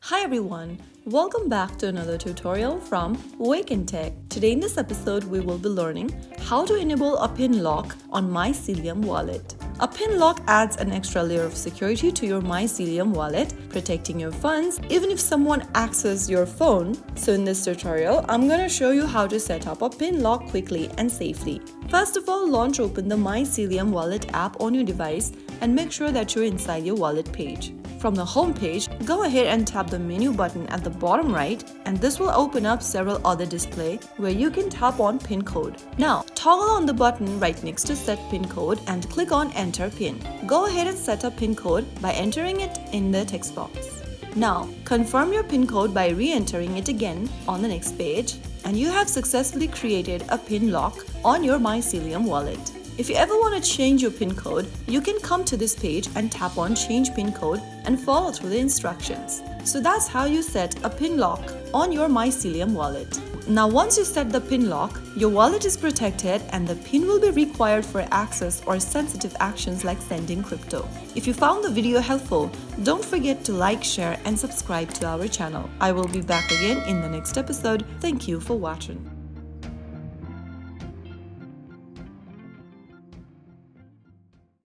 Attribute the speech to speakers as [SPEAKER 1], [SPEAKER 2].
[SPEAKER 1] Hi everyone, welcome back to another tutorial from Wake&Tech. Today in this episode we will be learning how to enable a PIN lock on Mycelium Wallet. A PIN lock adds an extra layer of security to your Mycelium wallet, protecting your funds even if someone accesses your phone. So in this tutorial, I'm going to show you how to set up a PIN lock quickly and safely. First of all, open the Mycelium Wallet app on your device and make sure that you're inside your wallet page. From the home page, go ahead and tap the menu button at the bottom right, and this will open up several other displays where you can tap on PIN code. Now, toggle on the button right next to set PIN code and click on enter PIN. Go ahead and set a PIN code by entering it in the text box. Now, confirm your PIN code by re-entering it again on the next page, and you have successfully created a PIN lock on your Mycelium wallet. If you ever want to change your PIN code, you can come to this page and tap on Change PIN Code and follow through the instructions. So that's how you set a PIN lock on your Mycelium wallet. Now once you set the PIN lock, your wallet is protected and the PIN will be required for access or sensitive actions like sending crypto. If you found the video helpful, don't forget to like, share and subscribe to our channel. I will be back again in the next episode. Thank you for watching.